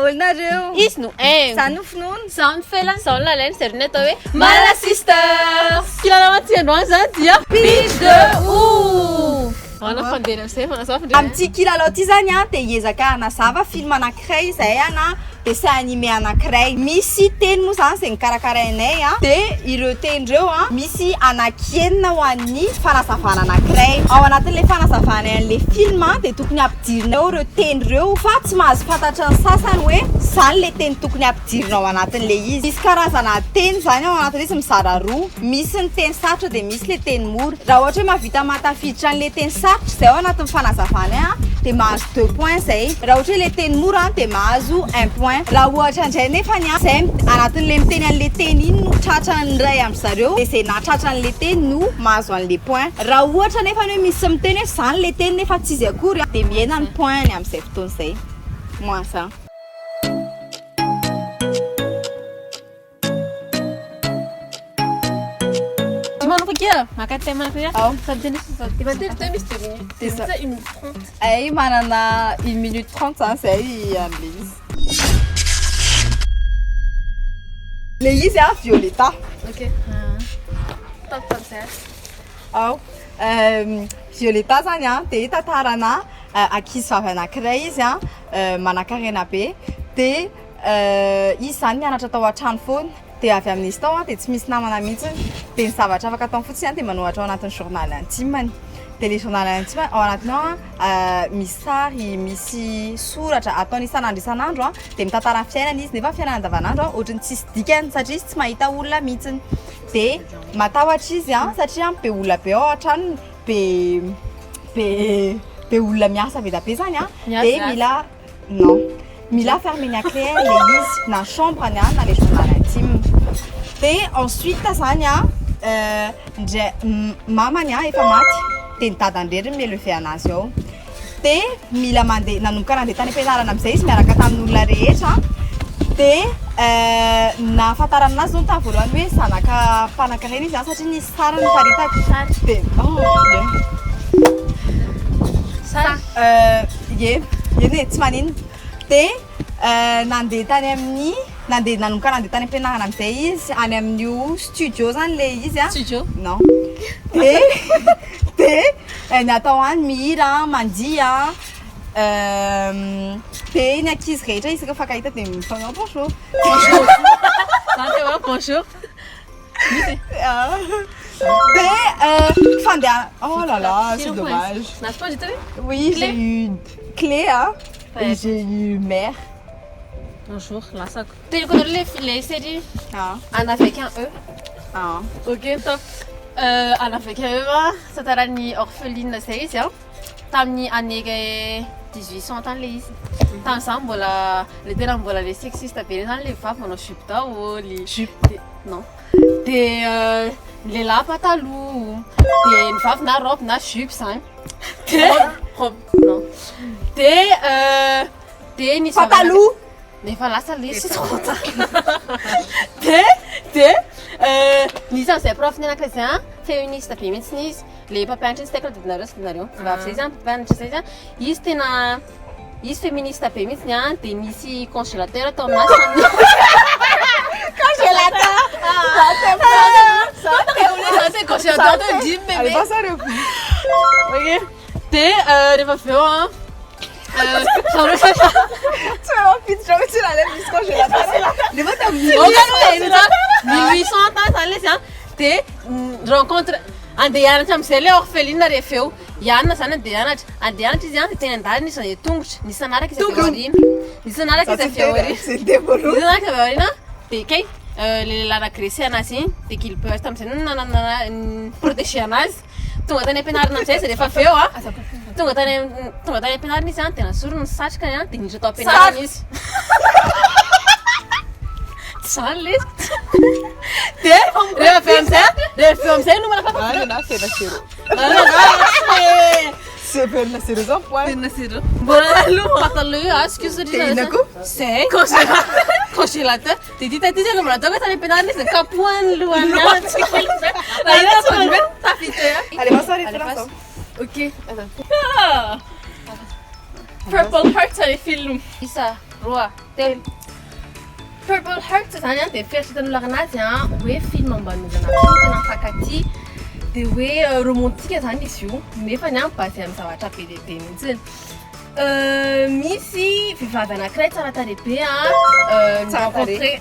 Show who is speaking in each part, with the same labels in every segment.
Speaker 1: olonareo.
Speaker 2: Izy no
Speaker 1: Sanofonony.
Speaker 2: Samy fela zao lalainy zareo atao hoe Mala Sisters. Kilalao ty androany zany dia
Speaker 1: Pitch de ouf.
Speaker 2: Ana fandeha amin'izay fanazava
Speaker 1: Amin'ity kilalao ty zany dia hiezaka hanazava film anankiray izay dessin animé anankiray. Misy teny moa zany izay nikarakarainay dia ireo teny ireo misy anankienina ho an'ny fanazavana anankiray. Ao anatin'ilay fanazavana an'ilay film dia tokony ampidirinao ireo teny ireo fa tsy mahazo fantatra ny sasany hoe zany ilay teny tokony ampidirinao anatin'ilay izy. Misy karazana teny zany ao anatin'izy mizara roa. Misy ny teny sarotra dia misy ilay teny mora. Raha ohatra hoe mahavita matafiditra an'ilay teny sarotra izay ao anatin'ny fanazavana dia mahazo 2 points zay. Raha ohatra ilay teny mora dia mahazo 1 point. Raha ohatra indray nefa zay anatin'ilay miteny an'ilay teny iny no tratran'ny ray amin'ny zareo dia izay natratran'ilay teny no mahazo an'ilay point. Raha ohatra nefa hoe misy miteny hoe zany ilay teny nefa tsy izy akory dia miena ny point amin'izay fotoana izay. Moi ça.
Speaker 2: Maka thème anankiray. Samteny misy 2 minutes. C'est ça 1 minute 30.
Speaker 1: Ay manana 1 minute 30 zany zay am'ilay izy. Le izy Violetta.
Speaker 2: Ok. Top
Speaker 1: Violetta zany dia tantarana ankizy vavy anankiray izy manan-karena be dia izy zany mianatra tao an-trano foana dia avy amin'izy tao dia tsy misy namana mihitsy dia ny zavatra afaka ataony fotsiny dia manohatra ao anatin'ny journal intime. Dia le journal intime ao anatiny ao misy sary, misy soratra ataony isan'andro isan'andro dia mitantara ny fiainana izy nefa fiainana andavanandro ohatrany tsisy dikany satria izy tsy mahita olona mihitsiny. Dia matahotra izy satria be olona be ao an-tranony, be olona miasa be da be zany dia mila fermer clé le izy na chambre na le journal intime. Dia ensuite zany ndray mamany efa maty dia ny dadan-dreriny mielevé anazy ao dia mila mandeha nanomboka nandeha tany am-pianarana amin'izay izy miaraka tamin'olona rehetra dia nahafantarana anazy zao tany voalohany hoe zanaka mpanan-karena izy satria nisy sarany paritaka dia tsy manino dia nandeha tany amin'ny nanomboka nandeha tany am-pianarana amin'izay izy any amin'io studio zany le izy
Speaker 2: studio
Speaker 1: non dia natao any mihira mandia dia ny ankizy rehetra izy rehefa kahita dia mifanao bonjour.
Speaker 2: Bonjour.
Speaker 1: Dia fandeha. Oh là là, c'est dommage.
Speaker 2: N'a-tu pas dit
Speaker 1: Oui, j'ai eu clé et j'ai eu mère.
Speaker 2: Bonjour, là ça. Tu connais les séries en avec un E. Ok, top. En avec un E, ça t'a rani orpheline série ça. Tamin'ny année 1800 tany le izy. Tamin'izany mbola le tena mbola le sexiste be zany le vavy manao jupe daholo. Jupe non. Dia ny lehilahy pataloha, dia ny vavy na robe na jupe zany. Robe non. Dia nisy
Speaker 1: pataloha
Speaker 2: nefa lasa le sitrota. Dia nisy an'izay prof ny anankiray zay féministe be mihitsy izy. Le mpampianatra izy teka dinareo vavy zay zany mpampianatra zay zany izy tena izy féministe be mihitsy dia misy congélateur atao aminazy.
Speaker 1: Congélateur.
Speaker 2: C'est congélateur de gym bébé.
Speaker 1: Allez, passe à le coup.
Speaker 2: Ok. Dia rehefa avy eo
Speaker 1: Tu m'as envie de jouer sur la lèvre du congélateur. Le mot t'as mis.
Speaker 2: 1800 tany zany le izy dia rencontre andeha hianatra amin'izay le orpheline rehefa eo hianana zany andeha hianatra izy dia teny an-dalana izy andeha tongotra nisy nanaraka izy avy aoriana nisy nanaraka izy avy aoriana dia kay le lehilahy nagressé anazy iny dia gilbert amin'izay nanana protégé anazy tonga tany am-pianarana amin'izay izy rehefa avy eo tonga tany am-pianarana izy dia nasorony ny satrikany dia niditra tao am-pianarana izy. Zany le dia rehefa amin'izay no manafaka
Speaker 1: C'est perna sérieusement point.
Speaker 2: Perna sérieux. Mbola aloha pataloha azo que zay congélateur dia ty taty zay mbola tonga tany am-pianarana izy kapohany lohany
Speaker 1: Allez, on s'arrête là.
Speaker 2: Ok.
Speaker 3: Purple Heart, c'est le film.
Speaker 2: Isa, roa, Purple Heart zany dia fieritreretan'olona anazy hoe film amban'olona tena mpankaty dia hoe romantika zany izy io nefa ny basé amin'ny zavatra be dia be mihitsy. Misy vehivavy anankiray tsara tarehy be rencontré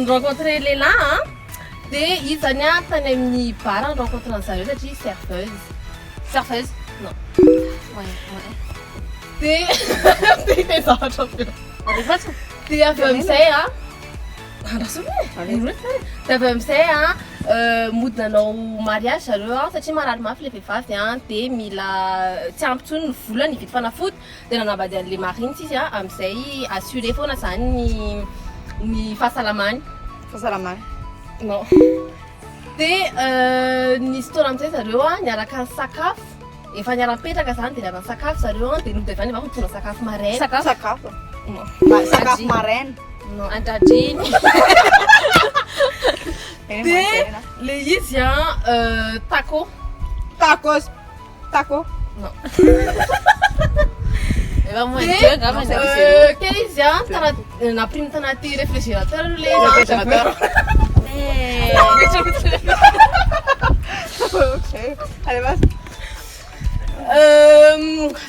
Speaker 2: rencontré lehilahy dia izy zany tany amin'ny bar rencontré an'zareo satria serveuse non dia zavatra be dia avy amin'izay dia avy amin'izay mody nanao mariage zareo satria marary mafy le vehivavy dia mila tsy ampy tsony ny volany hividy fanafody dia nanambady an'le mariny izy amin'izay assuré foana zany ny fahasalamany non dia nisy fotoana amin'izay zareo niaraka ny sakafo efa niara-mipetraka zany dia niaraka ny sakafo zareo dia nody avy any mako mitondra sakafo maraina
Speaker 1: sakafo maraina
Speaker 2: andradrainy dia le izy tacos non quel izy naprime tanaty réfrigérateur le tsy haiko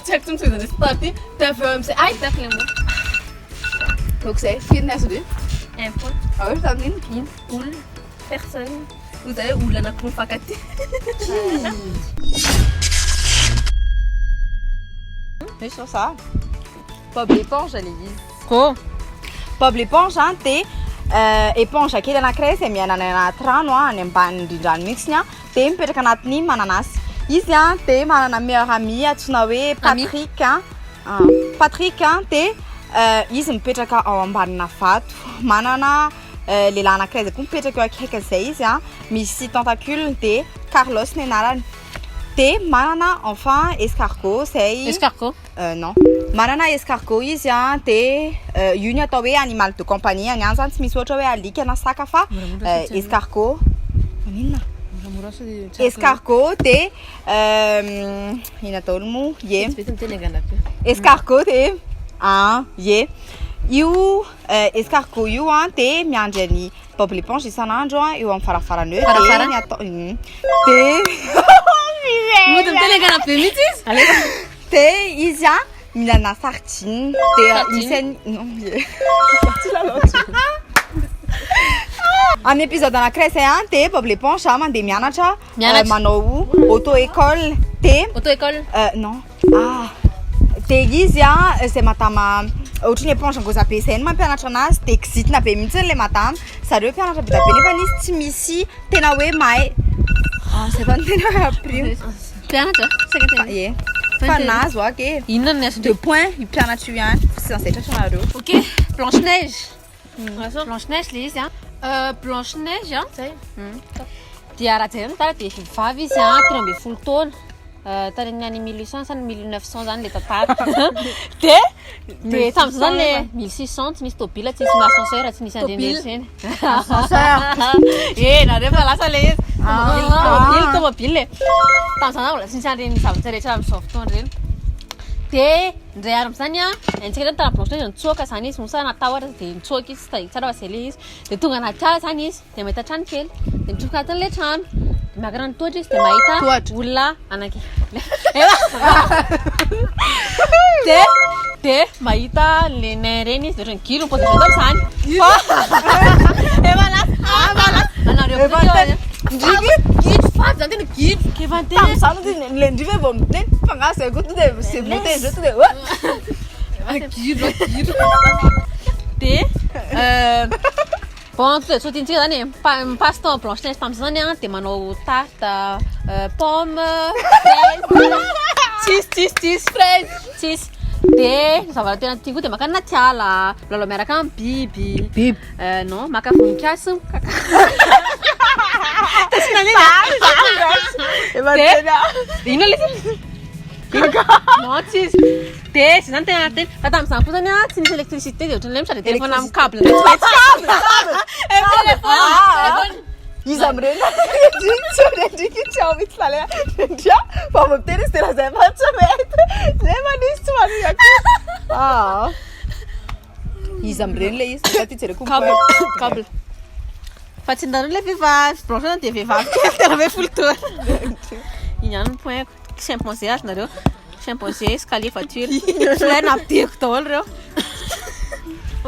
Speaker 2: tsy mitsoizany staty dia avy eo amin'izay ay tafle mo
Speaker 1: donc zay firy ny azo
Speaker 2: un point
Speaker 1: tamin'iny
Speaker 2: olona personne zay olona anankiroa mifankaty
Speaker 1: misy sao ça Bob l'éponge le izy Bob l'éponge dia éponge kely anankiray izay miainana anaty rano any ambany indrindrano mihitsiny dia mipetraka anatiny mananasy izy dia manana meilleur ami antsoina hoe Patrick dia izy mipetraka ao ambanina vato manana lehilahy anankiray zay koa mipetraka eo akaikin'izay izy misy tentacule dia Carlos ny anarany dia manana enfin escargot zay non manana escargot izy dia io ny atao hoe animal de compagnie any any zany tsy misy ohatra hoe alika na saka fa escargot inona escargot dia ina ataony moa escargot dia io escargot io dia miandry any Bob l'éponge isan'andro eo amin'ny farafarany eo dia ny atao dia izy mihinana sardine dia misy amin'ny épisode anankiray izay dia Bob l'éponge mandeha mianatra manao auto-école dia non dia izy izay madama ohatry ny éponge angoza be izay no mampianatra anazy dia kizitina be mihitsy le madama zareo mpianatra be da be nefa izy tsy misy tena hoe mahay zay fa ny tena hoe aprimo
Speaker 2: mpianatra
Speaker 1: fa nazo ake
Speaker 2: inona ny
Speaker 1: deux points io mpianatra io ihany sy an'izay tratranareo
Speaker 2: ok Blanche Neige le izy Blanche Neige dia raha jerena tara dia vehivavy izy 13 taona tany amin'ny any 1800 zany 1900 zany le tantara dia tamin'izao zany le 1600 tsy misy tôbila tsy misy ascenseur tsy misy andrendreny nareo fa lasa le izy tômobile tamin'izao zany mbola tsy misy andreny zavatra rehetra amin'izao fotoana reny dia ndray ary amin'izany entsika zany tana Blanche Neige nitsoaka zany izy mosa natahotra dia nitsoaka izy tsy tsara fa zay le izy dia tonga anaty ala zany izy dia mahita trano kely dia mitrofoka anatin'ilay trano maka rano tohatra izy dia mahita olona anaky dia mahita le nain reny izy dia ohatrany gilo mipozy zany anareo gilo faty zany tena gilo
Speaker 1: tamin'izany le ndriva vao miteny fagnahy zay koa tonga dia c'est monté zay tonga
Speaker 2: dia dia bon tout de suite zany passe-temps Blanche Neige tamin'izao zany dia manao tarte pomme fraise dia zavatra tena tiako dia maka anaty ala milalao miaraka amin'ny biby non maka voninkazo ino le non tsy izy dia zay zany tena teny fa tamin'izany koa zany tsy misy électricité dia ohatrany le misady téléphone amin'ny câble
Speaker 1: izy amin'ireny ndrindry tsy ao mihitsy lale ndria fa miteny izy tena zay fa tsy mety zay manisy tsy manina izy amin'ireny le izy fa ty jereko
Speaker 2: câble fa tsy ndareo le vehivavy blanche dia vehivavy tena ve folo taona iny ihany no pointko chimpanzé azy nareo chimpanzé escalier voiture le nampidiko daholo reo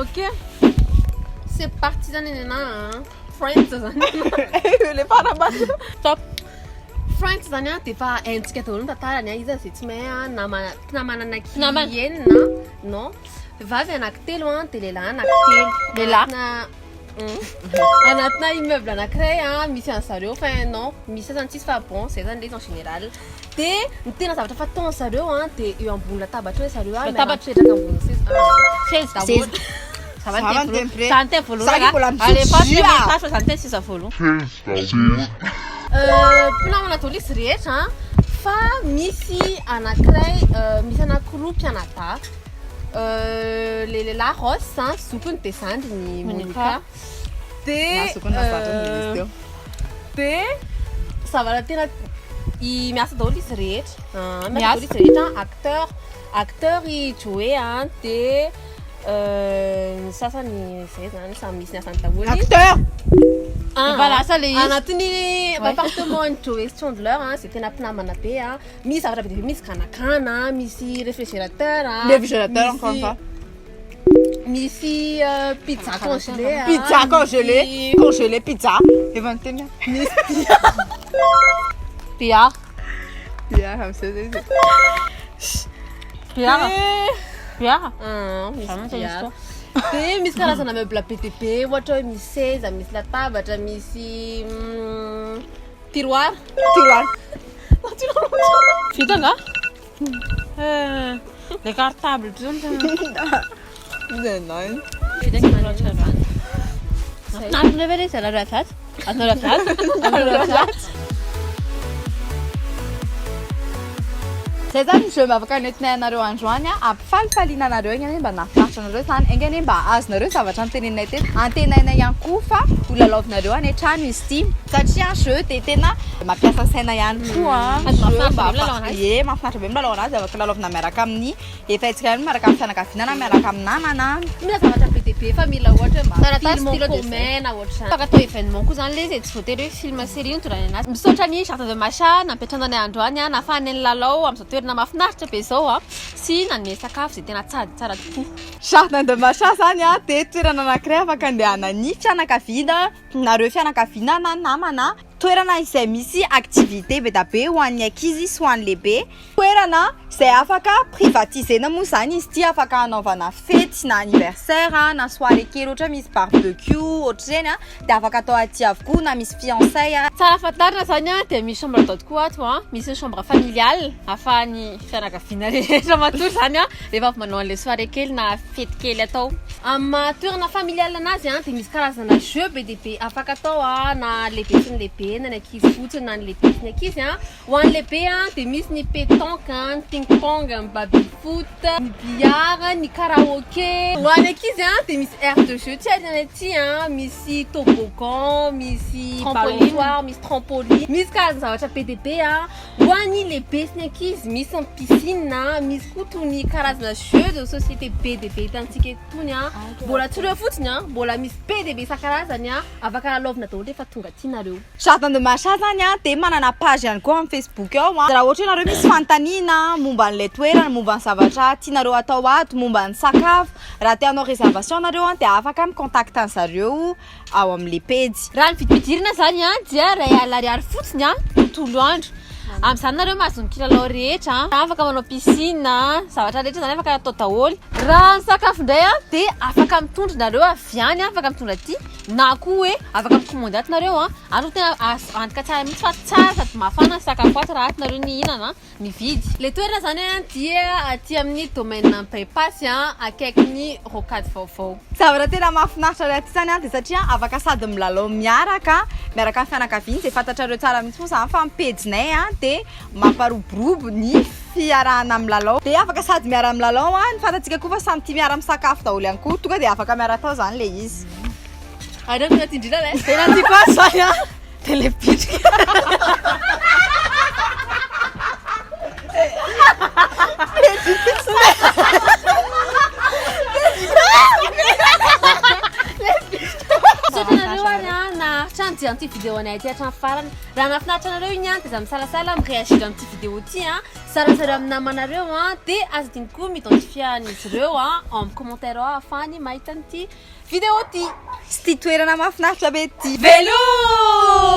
Speaker 2: ok c'est parti zany nenà Friends zany
Speaker 1: le farambatra
Speaker 2: top Friends zany a dia efa haintsika daholo ny tantarany a izy zay tsy mahay namana anaky enina non vehivavy anankitelo a dia lehilahy anankitelo
Speaker 1: lehilahy
Speaker 2: anatina immeuble anankiray a misy an'zareo fa non misy zany tsisy fa bon zay zany le izy en général dia ny tena zavatra fataon'zareo a dia eo ambony latabatra hoe zareo a mipetraka ambony seza ça va te voaloha allez pas te mettre ça te sisa voaloha mpinamana daholo izy rehetra fa misy anankiray misy anankiroa mpianadahy le lehilahy Ross zokony dia zandriny Monica dia zavatra tena miasa daholo izy rehetra miasa daholo izy rehetra acteur i Joey dia ny sasany zay zany samy misy ny asany daholo
Speaker 1: acteur
Speaker 2: valasa le izy anatiny appartement ny Joey Chandler zay tena mpinamana be misy zavatra be dia be misy kanakana misy réfrigérateur
Speaker 1: le vigérateur encore une fois
Speaker 2: misy pizza
Speaker 1: congelé pizza efa nyteny
Speaker 2: misy PR
Speaker 1: am'zay
Speaker 2: dia misy karazana meuble be dia be ohatra hoe misy seza misy latabatra misy tiroir vita nga le cartable
Speaker 1: zay zany jeu afaka nentinay anareo androany ampifalifaliana anareo igny ane mba nahafinaritra anareo zany engany ane mba azonareo zavatra anteneninay tety antenainay ihany koa fa olalaovinareo any an-trano izy ty satria jeu dia tena mampiasa saina ihany koa mahafinaritra be milalao anazy afaka lalaovina miaraka amin'ny efa itsika ihany miaraka amin'ny fianakaviana miaraka amin'ny namana
Speaker 2: mila zavatra be dia be fa mila ohatra mba filmena ohatra afaka atao événement koa zany le zay tsy voatery hoe film série nitondranay anazy misaotra ny Jardin de Macha nampetrananay androany nahafahany lalao amin'ny zao toerana mahafinaritra be zao sy nanome sakafo zay tena tsara tokoa
Speaker 1: Jardin de Macha zany dia toerana anankiray afaka andehana ny fianakaviana nareo fianakaviana na namana toerana izay misy activité be da be ho an'ny ankizy sy ho an'ny lehibe toerana izay afaka privatisena moa zany izy ty afaka anaovana fety na anniversaire na soirée kely ohatra misy barbecue ohatra zany dia afaka atao aty avokoa na misy fiançay
Speaker 2: tsara fantarina zany dia misy chambre d'hôte koa ato misy ny chambre familiale ahafahan'ny fianakaviana rehetra matory zany rehefa avy manao an'ilay soirée kely na fety kely atao amin'ny toerana familiale anazy dia misy karazana jeu be dia be afaka atao na lehibe sy ny lehibe na ny ankizy fotsiny na ny lehibe sy ny ankizy ho an'ny lehibe dia misy ny pétanque ny ping pong ny baby foot ny billard ny karaoké ho an'ny ankizy dia misy aire de jeu tsy arinana aty misy toboggan misy balançoire misy trampoline misy karazana zavatra be dia be ho an'ny lehibe sy ny ankizy misy ny piscine misy koa tony karazana jeu de société be dia be hitantsika etony mbola tsy ireo fotsiny mbola misy be dia be isan-karazany afaka lalaovina daholo rehefa tonga tianareo
Speaker 1: Jardin de Macha zany dia manana page ihany koa amin'ny Facebook ao raha ohatra ianareo misy fantaniana momba an'ilay toerana momba ny zavatra tianareo atao ato momba ny sakafo raha tianao réservation nareo dia afaka micontacte an'zareo ao amin'ilay page
Speaker 2: raha ny vidividirana zany dia ray alariary fotsiny tontolo andro amin'izany nareo mahazo ny kilalao rehetra afaka manao piscine zavatra rehetra zany afaka atao daholo raha ny sakafo indray dia afaka mitondra nareo avy any afaka mitondra aty na koa hoe afaka mikomandy ato nareo andro tena antoka tsara mihitsy fa tsara sady mafana ny sakafo ato raha ato nareo ny hinana mividy le toerana zany dia aty amin'ny domaine bypassy akaikin'ny rocade vaovao
Speaker 1: zavatra tena mahafinaritra le aty zany dia satria afaka sady milalao miaraka amin'ny fianakaviana izay fantatrareo tsara mihitsy moa zany fa mipejinay dia mamparoborobo ny fiarahana amin'ny lalao dia afaka sady miara amin'ny lalao ny fantatsika koa fa samy tia miara amin'ny sakafo daholo ihany koa tonga dia afaka miara atao zany le izy
Speaker 2: areo tena tindrina le
Speaker 1: tena tiako azy zany
Speaker 2: Telepitka. Nahatrany an'ity vidéo anay aty hatrany farany. Raha nahafinaritra anareo igny a, dia za misalasala miréagir amin'ity vidéo ity a. Sarasara amin'ny namanareo a, dia azo digny koa m'identifia an'izy ireo a amin'ny commentaire ao ahafahany mahita an'ity vidéo ity.
Speaker 1: Sy ity toerana mahafinaritra be ity.
Speaker 2: Velom!